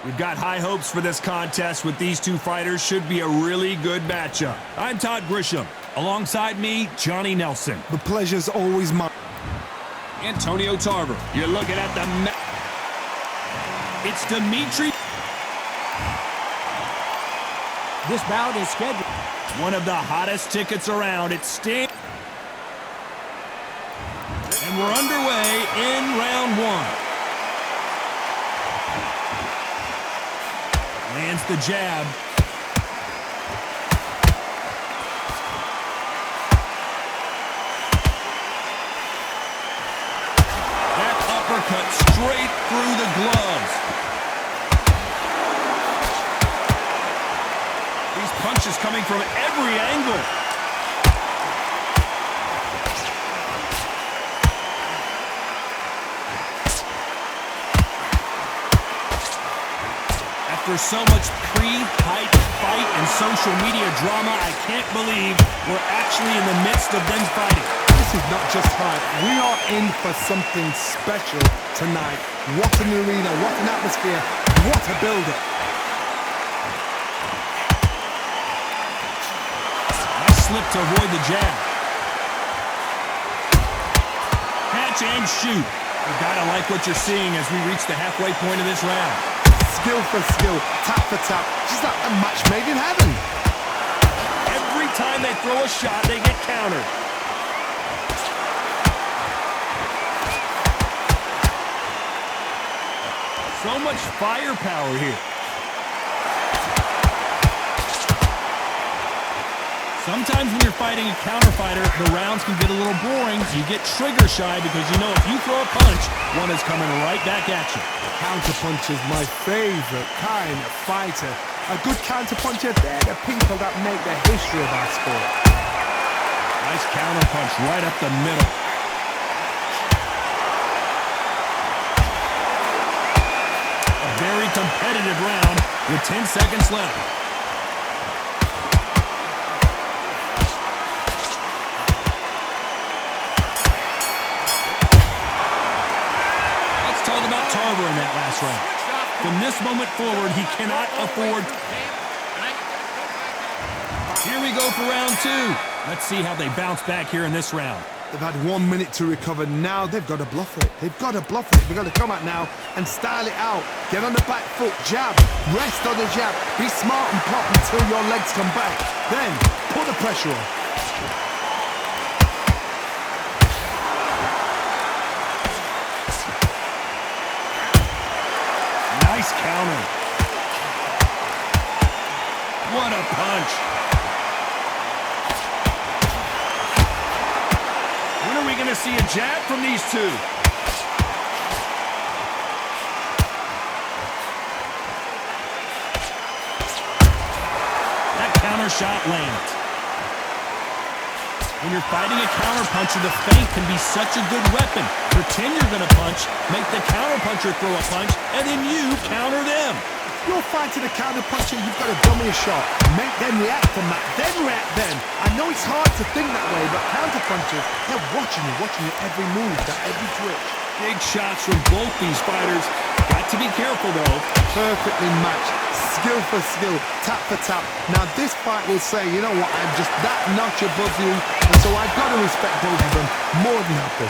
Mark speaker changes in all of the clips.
Speaker 1: We've got high hopes for this contest with these two fighters. Should be a really good matchup. I'm Todd Grisham. Alongside me, Johnny Nelson.
Speaker 2: The pleasure's always mine.
Speaker 1: Antonio Tarver. You're looking at the... It's Dimitri.
Speaker 3: This bout is scheduled.
Speaker 1: One of the hottest tickets around. It's Sting. And we're underway in round one. Lands the jab. That uppercut straight through the gloves. These punches coming from every angle. After so much pre-hype fight and social media drama, I can't believe we're actually in the midst of them fighting.
Speaker 2: This is not just hype. We are in for something special tonight. What an arena, what an atmosphere, what a build-up.
Speaker 1: Nice slip to avoid the jab. Catch and shoot. You gotta like what you're seeing as we reach the halfway point of this round.
Speaker 2: Skill for skill, tap for tap. Just like a match made in heaven.
Speaker 1: Every time they throw a shot, they get countered. So much firepower here. Sometimes when you're fighting a counter fighter, the rounds can get a little boring. You get trigger shy because you know if you throw a punch, one is coming right back at you.
Speaker 2: Counter punch is my favorite kind of fighter. A good counter puncher, they're the people that make the history of our sport.
Speaker 1: Nice counter punch right up the middle. A very competitive round with 10 seconds left. Tarver in that last round. From this moment forward, he cannot afford. Here we go for round two. Let's see how they bounce back here in this round.
Speaker 2: They've had 1 minute to recover. Now they've got to bluff it. They've got to bluff it. They've got to come out now and style it out. Get on the back foot, jab, rest on the jab. Be smart and pop until your legs come back. Then put the pressure on.
Speaker 1: Nice counter. What a punch. When are we going to see a jab from these two? That counter shot lands. When you're fighting a counterpuncher, the feint can be such a good weapon. Pretend you're going to punch, make the counterpuncher throw a punch, and then you counter them.
Speaker 2: You're fighting a counterpuncher, you've got to dummy a shot. Make them react from that, then react then. I know it's hard to think that way, but counterpunchers, they're watching you every move, every twitch.
Speaker 1: Big shots from both these fighters. Got to be careful, though.
Speaker 2: Perfectly matched. Skill for skill, tap for tap. Now this fight will say, you know what, I'm just that notch above you, and so I've got to respect both of them more than happy.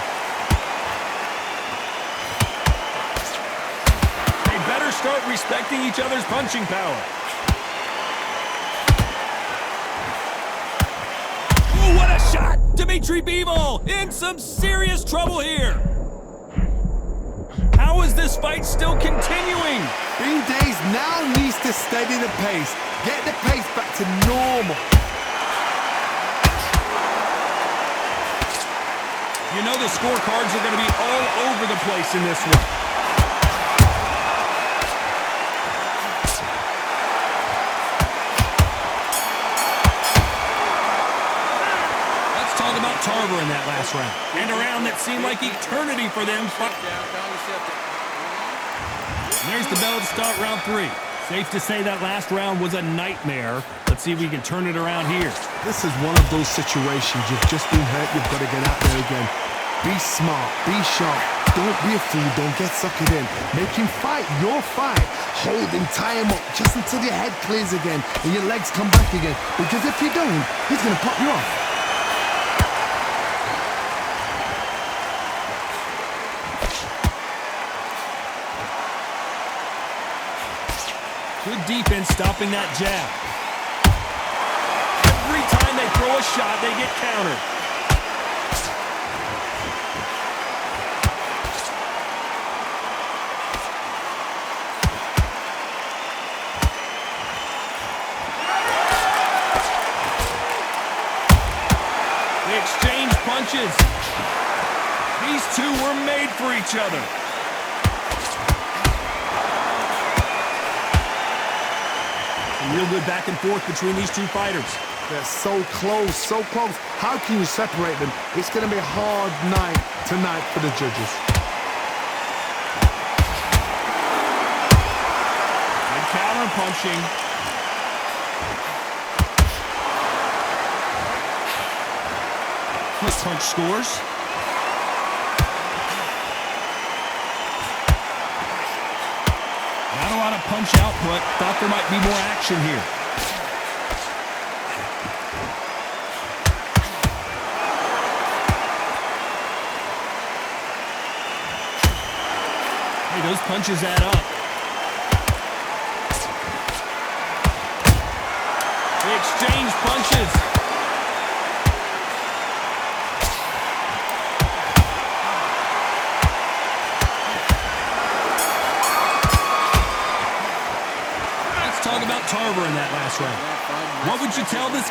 Speaker 1: They better start respecting each other's punching power. Ooh, what a shot! Dimitri Bivol in some serious trouble here. How is this fight still continuing?
Speaker 2: Bean Days now needs to steady the pace. Get the pace back to normal.
Speaker 1: You know the scorecards are going to be all over the place in this one. Let's talk about Tarver in that last round. And a round that seemed like eternity for them. There's the bell to start round three. Safe to say that last round was a nightmare. Let's see if we can turn it around here.
Speaker 2: This is one of those situations. You've just been hurt. You've got to get out there again. Be smart. Be sharp. Don't be a fool. Don't get suckered in. Make him fight your fight. Hold him, tie him up just until your head clears again and your legs come back again. Because if you don't, he's going to pop you off.
Speaker 1: Good defense stopping that jab. Every time they throw a shot, they get countered. They exchange punches. These two were made for each other. Real good back and forth between these two fighters.
Speaker 2: They're so close, so close. How can you separate them? It's going to be a hard night tonight for the judges.
Speaker 1: Good counter punching. Quick punch scores. Not a lot of punch output. Thought there might be more action here. Hey, those punches add up. They exchange punches. Talk about Tarver in that last round. What would you tell this?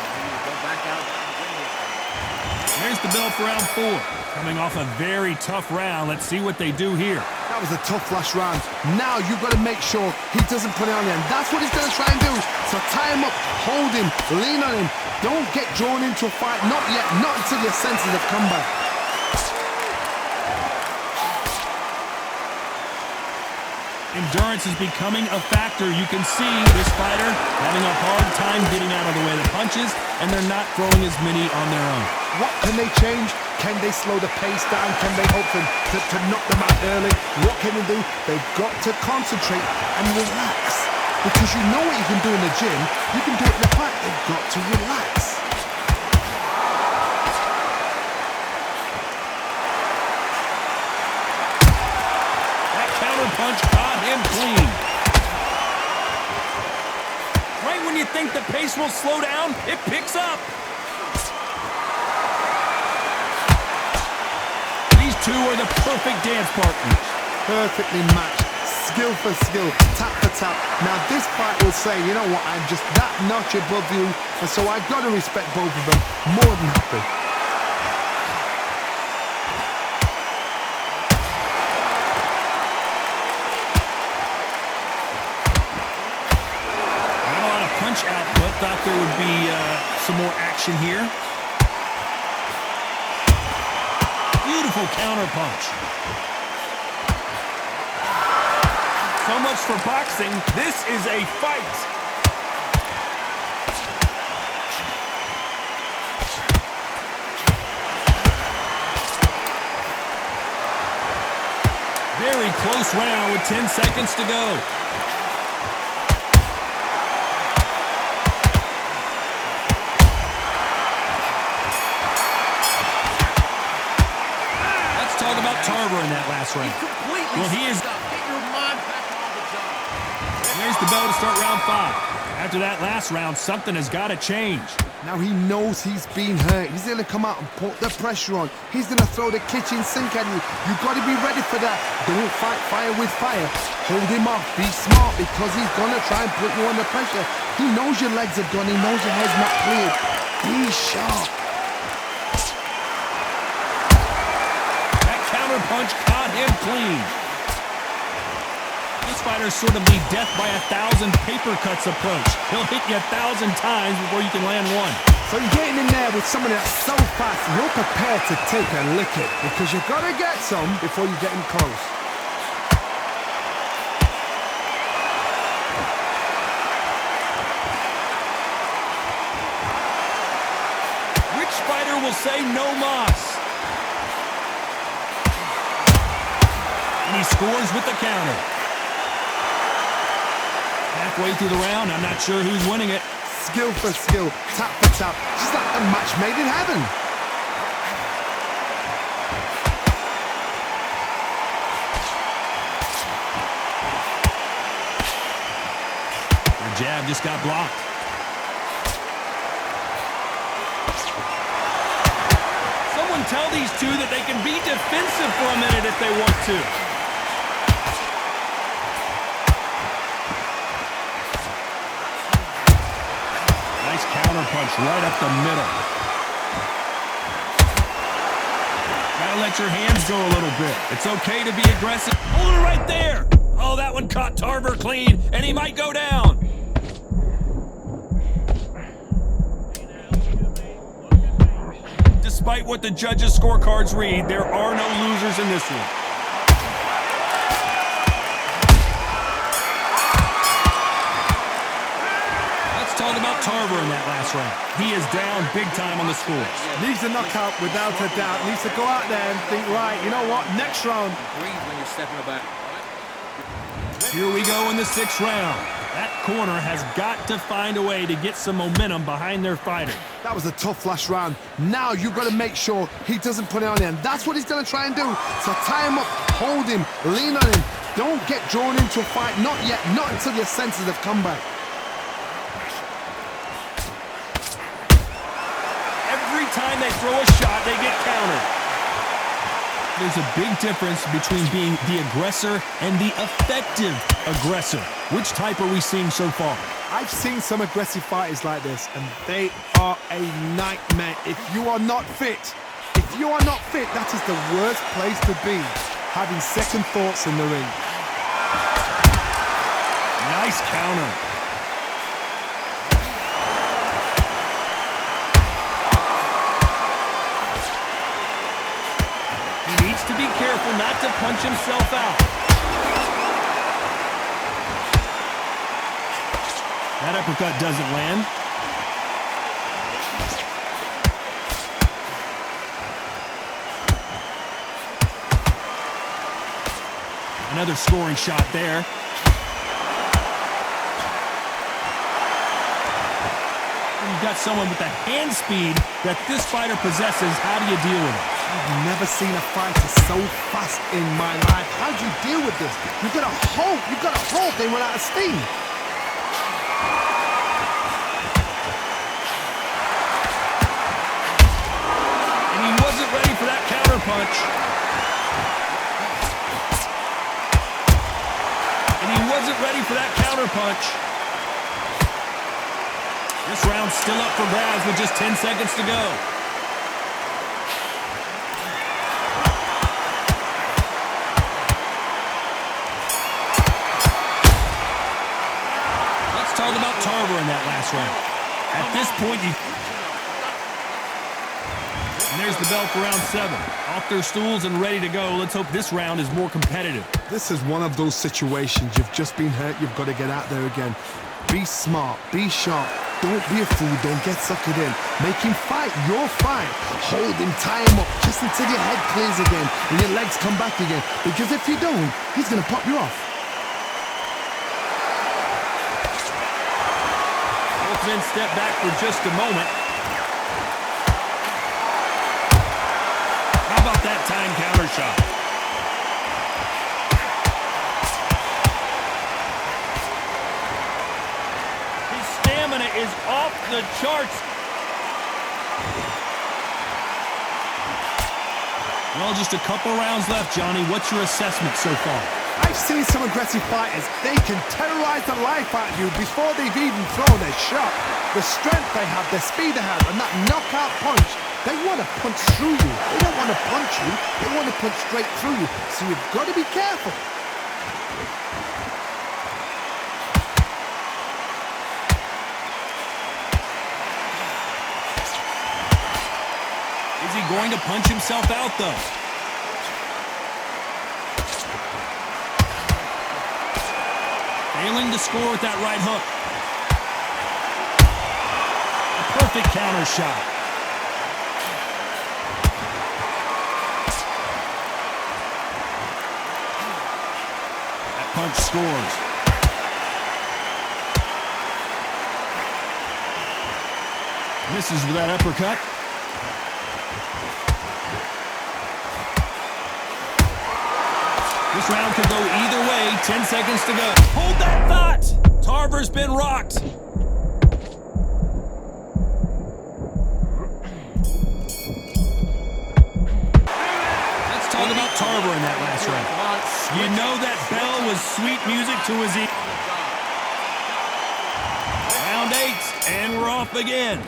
Speaker 1: There's the bell for round 4. Coming off a very tough round. Let's see what they do here.
Speaker 2: That was a tough last round. Now you've got to make sure he doesn't put it on you. And that's what he's going to try and do. So tie him up, hold him, lean on him. Don't get drawn into a fight. Not yet. Not until your senses have come back.
Speaker 1: Endurance is becoming a factor. You can see this fighter having a hard time getting out of the way of the punches, and they're not throwing as many on their own.
Speaker 2: What can they change? Can they slow the pace down? Can they hope to knock them out early? What can they do? They've got to concentrate and relax. Because you know what you can do in the gym, you can do it in the fight. They've got to relax.
Speaker 1: Punch caught him clean. Right when you think the pace will slow down, it picks up. These two are the perfect dance partners.
Speaker 2: Perfectly matched, skill for skill, tap for tap. Now this fight will say, you know what, I'm just that notch above you, and so I've got to respect both of them more than happy.
Speaker 1: Output. Thought there would be some more action here. Beautiful counter punch. So much for boxing. This is a fight. Very close round with 10 seconds to go. Tarver in that last round. Well, he is.
Speaker 3: Get your mind back on the job.
Speaker 1: There's the bell to start round 5. After that last round, something has got to change.
Speaker 2: Now he knows he's been hurt. He's going to come out and put the pressure on. He's going to throw the kitchen sink at you. You've got to be ready for that. Don't fight fire with fire. Hold him off. Be smart because he's going to try and put you under pressure. He knows your legs are gone. He knows your head's not cleared. Be sharp.
Speaker 1: Punch caught him clean. This fighter's sort of the death by 1,000 paper cuts approach. He'll hit you 1,000 times before you can land one.
Speaker 2: So you're getting in there with somebody that's so fast, you're prepared to take a lick it because you've got to get some before you get in close.
Speaker 1: Which fighter will say no mas? He scores with the counter. Halfway through the round, I'm not sure who's winning it.
Speaker 2: Skill for skill, tap for tap, just like a match made in heaven.
Speaker 1: The jab just got blocked. Someone tell these two that they can be defensive for a minute if they want to. Nice counter punch right up the middle. Gotta let your hands go a little bit. It's okay to be aggressive. Hold it right there. Oh, that one caught Tarver clean, and he might go down. Despite what the judges' scorecards read, there are no losers in this one. Let's talk about Tarver in that last round. He is down big time on the scores.
Speaker 2: Needs a knockout without a doubt. Needs to go out there and think, right, you know what, next round.
Speaker 3: Breathe when you're stepping about.
Speaker 1: Here we go in the 6th round. That corner has got to find a way to get some momentum behind their fighter.
Speaker 2: That was a tough last round. Now you've got to make sure he doesn't put it on him. That's what he's going to try and do. So tie him up, hold him, lean on him. Don't get drawn into a fight. Not yet. Not until your senses have come back.
Speaker 1: Every time they throw a shot, they get countered. There's a big difference between being the aggressor and the effective aggressor. Which type are we seeing so far?
Speaker 2: I've seen some aggressive fighters like this, and they are a nightmare. If you are not fit, that is the worst place to be, having second thoughts in the ring.
Speaker 1: Nice counter. He needs to be careful not to punch himself out. That uppercut doesn't land. Another scoring shot there. You've got someone with the hand speed that this fighter possesses. How do you deal with it?
Speaker 2: I've never seen a fighter so fast in my life. How do you deal with this? You've got to hope they run out of steam.
Speaker 1: And he wasn't ready for that counter punch. This round's still up for grabs with just 10 seconds to go. Let's talk about Tarver in that last round. At this point, and there's the bell for round 7. Off their stools and ready to go. Let's hope this round is more competitive.
Speaker 2: This is one of those situations. You've just been hurt. You've got to get out there again. Be smart. Be sharp. Don't be a fool. Don't get suckered in. Make him fight your fight. Hold him, tie him up, just until your head clears again and your legs come back again. Because if you don't, he's going to pop you off.
Speaker 1: Both men step back for just a moment. How about that time counter shot? His stamina is off the charts. Well, just a couple rounds left, Johnny. What's your assessment so far?
Speaker 2: I've seen some aggressive fighters. They can terrorize the life out of you before they've even thrown a shot. The strength they have, the speed they have, and that knockout punch, they want to punch through you. They don't want to punch you. They want to punch straight through you. So you've got to be careful.
Speaker 1: Is he going to punch himself out, though? Failing to score with that right hook. A perfect counter shot. punch scores. Misses with that uppercut. This round could go either way. 10 seconds to go. Hold that thought. Tarver's been rocked. Let's talk about Tarver in that last round. You know that bell was sweet music to his ear. Round 8, and we're off again.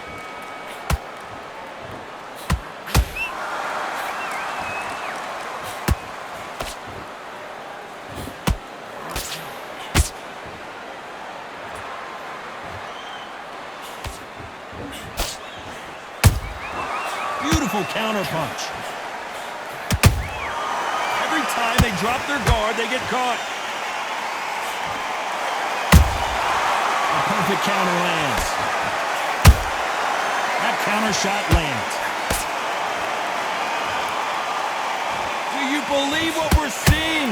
Speaker 1: Beautiful counter punch. Every time they drop their guard, they get caught. A perfect counter lands. That counter shot lands. Do you believe what we're seeing?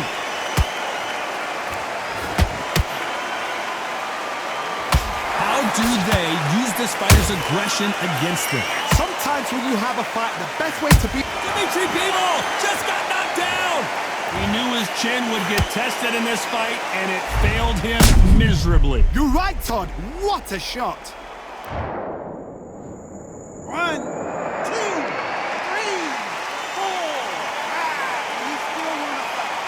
Speaker 1: How do they use this fighter's aggression against them?
Speaker 2: Sometimes when you have a fight, the best way to be...
Speaker 1: Bivol just got knocked down! He knew his chin would get tested in this fight, and it failed him miserably.
Speaker 2: You're right, Todd. What a shot.
Speaker 3: 1, 2, 3, 4. You still want to fight.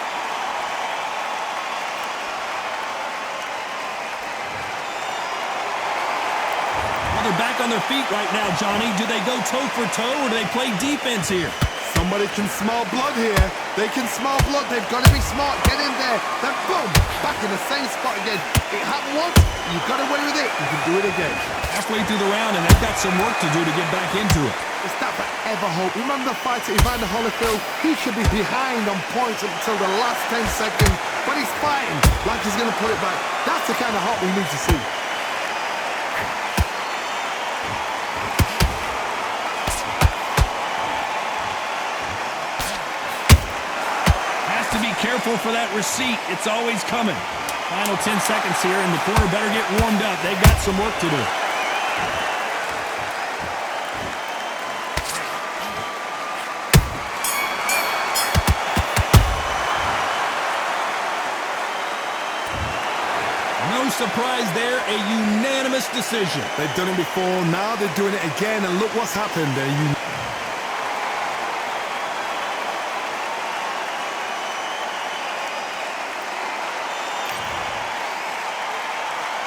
Speaker 1: Well, they're back on their feet right now, Johnny. Do they go toe for toe, or do they play defense here?
Speaker 2: Somebody can smell blood here. They can smell blood. They've got to be smart. Get in there. Then boom, back in the same spot again. It happened once. You got away with it. You can do it again.
Speaker 1: Halfway through the round, and they've got some work to do to get back into it.
Speaker 2: Is that forever hope? Remember the fight at Evander Holyfield? He should be behind on points until the last 10 seconds, but he's fighting like he's going to put it back. That's the kind of hope we need to see.
Speaker 1: Has to be careful for that receipt. It's always coming. Final 10 seconds here, and the corner better get warmed up. They've got some work to do. No surprise there, a unanimous decision.
Speaker 2: They've done it before, now they're doing it again, and look what's happened.